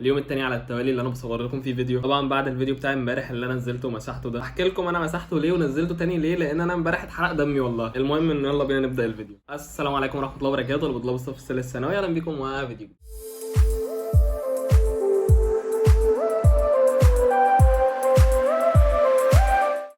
اليوم التاني على التوالي اللي انا بصور لكم فيه فيديو، طبعا بعد الفيديو بتاع امبارح اللي انا نزلته ومسحته ده. احكي لكم انا مسحته ليه ونزلته تاني ليه، لان انا امبارح اتحرق دمي والله. المهم ان يلا بينا نبدا الفيديو. السلام عليكم ورحمه الله وبركاته، اللي بيطلبوا الصف الثالث الثانوي، اهلا بيكم وفيديو.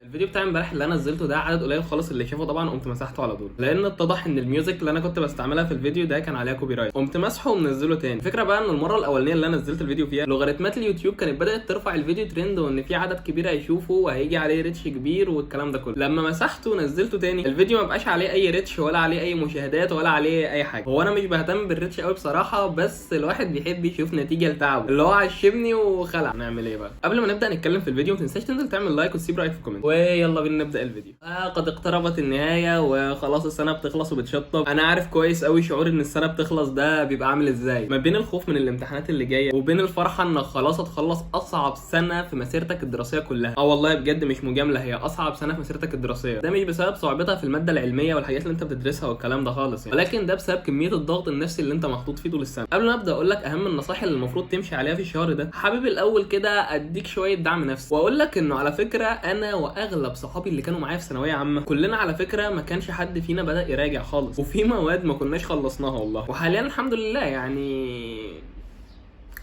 الفيديو بتاع امبارح اللي انا نزلته ده عدد قليل خالص اللي شافه، طبعا قمت مسحته على طول لان اتضح ان الميوزك اللي انا كنت بستعملها في الفيديو ده كان عليها كوبي رايت. قمت مسحه ومنزله تاني. الفكره بقى ان المره الاولانيه اللي انا نزلت الفيديو فيها لوغاريتمات اليوتيوب كانت بدات ترفع الفيديو ترند، وان في عدد كبير هيشوفه وهيجي عليه ريتش كبير والكلام ده كله. لما مسحته ونزلته تاني الفيديو ما بقاش عليه اي ريتش ولا عليه اي مشاهدات ولا عليه اي حاجه. هو انا مش بهتم بالريتش قوي بصراحه، بس الواحد بيحب يشوف نتيجه لتعبه اللي هو عشمني وخلع. نعمل ايه بقى؟ قبل ما نبدا نتكلم في الفيديو ما تنساش تنزل تعمل لايك وتسيب رايك في الكومنت، ويلا بينا نبدا الفيديو. قد اقتربت النهايه وخلاص السنه بتخلص وبتشطب. انا عارف كويس قوي شعور ان السنه بتخلص ده بيبقى عامل ازاي، ما بين الخوف من الامتحانات اللي جايه وبين الفرحه انك خلاص هتخلص اصعب سنه في مسيرتك الدراسيه كلها. والله بجد مش مجامله، هي اصعب سنه في مسيرتك الدراسيه. ده مش بسبب صعوبتها في الماده العلميه والحاجات اللي انت بتدرسها والكلام ده خالص يعني، ولكن ده بسبب كميه الضغط النفسي اللي انت محطوط فيه طول السنه. قبل ما ابدا اقول لك اهم النصائح اللي المفروض تمشي عليها في الشهر ده، حابب الاول كده اديك شويه دعم نفسي واقول لك انه على فكره انا واغلب صحابي اللي كانوا معايا في ثانويه عامه كلنا على فكره ما كانش حد فينا بدأ يراجع خالص، وفي مواد ما كناش خلصناها والله. وحاليا الحمد لله يعني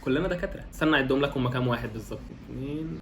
كلنا دكاتره. استنى اعدهم لك هم كام واحد بالظبط. 2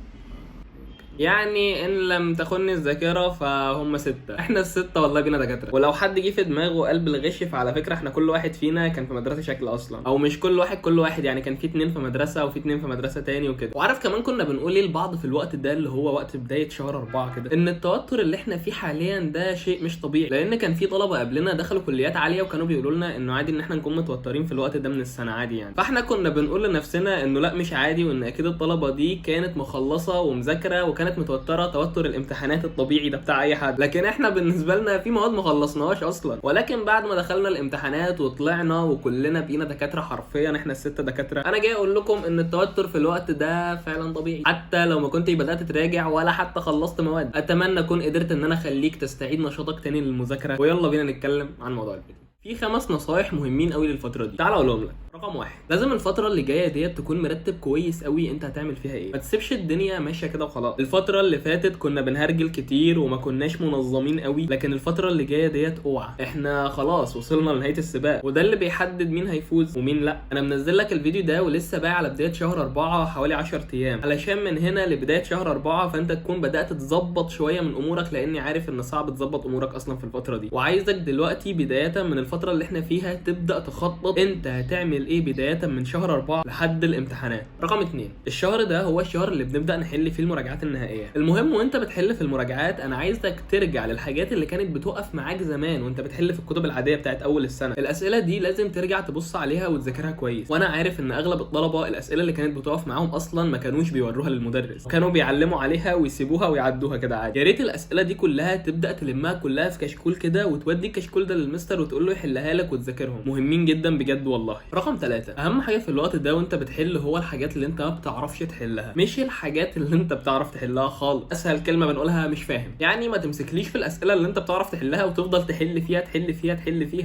يعني ان لم تخني الذاكره فهم 6. احنا ال6 والله بينا دكاتره. ولو حد جه في دماغه قلب الغش، فعلى فكره احنا كل واحد فينا كان في مدرسه شكل اصلا، او مش كل واحد يعني كان في 2 في مدرسه وفي 2 في مدرسه تاني وكده. وعارف كمان كنا بنقول ايه لبعض في الوقت ده اللي هو وقت بدايه شهر 4 كده، ان التوتر اللي احنا فيه حاليا ده شيء مش طبيعي، لان كان في طلبه قبلنا دخلوا كليات عاليه وكانوا بيقولوا لنا انه عادي ان احنا نكون متوترين في الوقت ده من السنه عادي يعني. فاحنا كنا بنقول لنفسنا انه لا مش عادي، وان اكيد الطلبه دي كانت مخلصه ومذاكره وكانت متوتره توتر الامتحانات الطبيعي ده بتاع اي حد. لكن احنا بالنسبه لنا في مواد ما خلصناهاش اصلا، ولكن بعد ما دخلنا الامتحانات وطلعنا وكلنا بقينا دكاتره حرفيا، احنا ال6 دكاتره، انا جاي اقول لكم ان التوتر في الوقت ده فعلا طبيعي، حتى لو ما كنتش بدات تراجع ولا حتى خلصت مواد. اتمنى اكون قدرت ان انا اخليك تستعيد نشاطك تاني للمذاكره. ويلا بينا نتكلم عن موضوع الفيديو. في 5 نصايح مهمين قوي للفتره دي، تعال اقولهم لك. رقم 1، لازم الفتره اللي جايه ديت تكون مرتب كويس قوي انت هتعمل فيها ايه، ما تسيبش الدنيا ماشيه كده وخلاص. الفتره اللي فاتت كنا بنهرجل كتير وما كناش منظمين قوي، لكن الفتره اللي جايه ديت اوعى، احنا خلاص وصلنا لنهايه السباق، وده اللي بيحدد مين هيفوز ومين لا. انا منزل لك الفيديو ده ولسه باقي على بدايه شهر 4 حوالي 10 ايام، علشان من هنا لبدايه شهر 4 فانت تكون بدات تظبط شويه من امورك، لاني عارف ان صعب تظبط امورك اصلا في الفتره دي. وعايزك دلوقتي بدايه من الفتره اللي احنا فيها تبدا تخطط انت هتعمل ايه بدايه من شهر 4 لحد الامتحانات. رقم 2، الشهر ده هو الشهر اللي بنبدا نحل فيه المراجعات النهائيه. المهم وانت بتحل في المراجعات انا عايزك ترجع للحاجات اللي كانت بتوقف معاك زمان وانت بتحل في الكتب العاديه بتاعت اول السنه. الاسئله دي لازم ترجع تبص عليها وتذاكرها كويس. وانا عارف ان اغلب الطلبه الاسئله اللي كانت بتوقف معاهم اصلا ما كانوش بيوروها للمدرس، كانوا بيعلموا عليها ويسيبوها ويعدوها كده عادي. يا ريت الاسئله دي كلها تبدا تلمها كلها في كشكول كده وتودي الكشكول ده للمستر وتقول له يحلها لك وتذاكرهم، مهمين جدا بجد والله. رقم 3، اهم حاجه في الوقت ده وانت بتحل هو الحاجات اللي انت ما بتعرفش تحلها، مش الحاجات اللي انت بتعرف تحلها خالص. اسهل كلمه بنقولها مش فاهم. يعني ما تمسكليش في الاسئله اللي انت بتعرف تحلها وتفضل تحل فيها،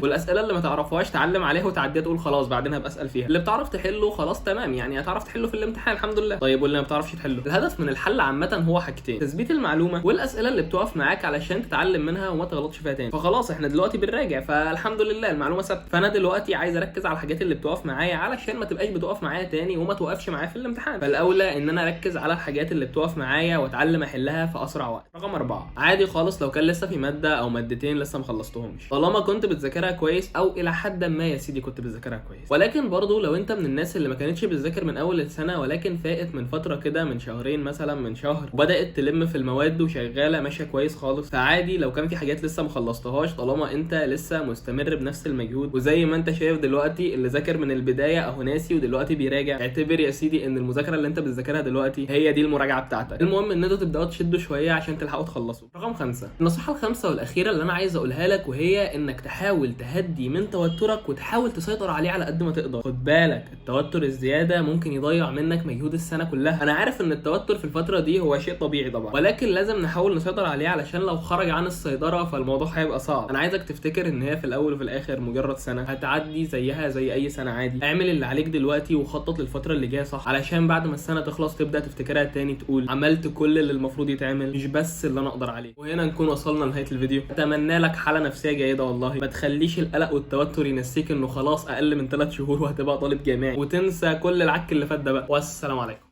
والاسئله اللي ما تعرفهاش تعلم عليها وتعديها تقول خلاص بعدين هبقى اسال فيها. اللي بتعرف تحله خلاص تمام، يعني هتعرف تحله في الامتحان الحمد لله. طيب واللي ما بتعرفش تحله، الهدف من الحل عامه هو حاجتين: تثبيت المعلومه والاسئله اللي بتقف معاك علشان تتعلم منها وما تغلطش فيها تاني. فخلاص احنا دلوقتي بنراجع فالحمد لله المعلومه ثابته، فانا دلوقتي عايز اركز على الحاجات اللي بتقف معايا علشان ما تبقاش بتقف معايا تاني وما توقفش معايا في الامتحان. فالاولى ان انا اركز على الحاجات اللي بتقف معايا واتعلم احلها في اسرع وقت. رقم 4، عادي خالص لو كان لسه في ماده او مادتين لسه ما خلصتهمش، طالما كنت بتذاكرها كويس او الى حد ما يا سيدي كنت بتذاكرها كويس. ولكن برضو لو انت من الناس اللي ما كانتش بتذاكر من اول السنه ولكن فائت من فتره كده من شهرين مثلا من شهر وبدات تلم في المواد وشغاله ماشيه كويس خالص، فعادي لو كان في حاجات لسه ما خلصتهاش طالما انت لسه مستمر بنفس المجهود. وزي ما انت شايف دلوقتي اللي ذاكر من البدايه اهو ناسي ودلوقتي بيراجع، اعتبر يا سيدي ان المذاكره اللي انت بتذاكرها دلوقتي هي دي المراجعه بتاعتك. المهم ان انتوا تبداوا تشدوا شويه عشان تلحقوا تخلصوا. رقم 5، النصيحه الخامسه والاخيره اللي انا عايز اقولها لك، وهي انك تحاول تهدي من توترك وتحاول تسيطر عليه على قد ما تقدر. خد بالك التوتر الزياده ممكن يضيع منك مجهود السنه كلها. انا عارف ان التوتر في الفتره دي هو شيء طبيعي طبعا، ولكن لازم نحاول نسيطر عليه علشان لو خرج عن السيطره فالموضوع هيبقى صعب. انا عايزك تفتكر ان هي في الاول وفي في الاخر مجرد سنه هتعدي زيها زي اي سنه عادي. اعمل اللي عليك دلوقتي وخطط للفتره اللي جايه صح، علشان بعد ما السنه تخلص تبدا تفتكرها تاني تقول عملت كل اللي المفروض يتعمل مش بس اللي انا اقدر عليه. وهنا نكون وصلنا لنهايه الفيديو. اتمنى لك حاله نفسيه جيده والله، ما تخليش القلق والتوتر ينسيك انه خلاص اقل من 3 شهور وهتبقى طالب جامعي، وتنسى كل العك اللي فات ده بقى. والسلام عليكم.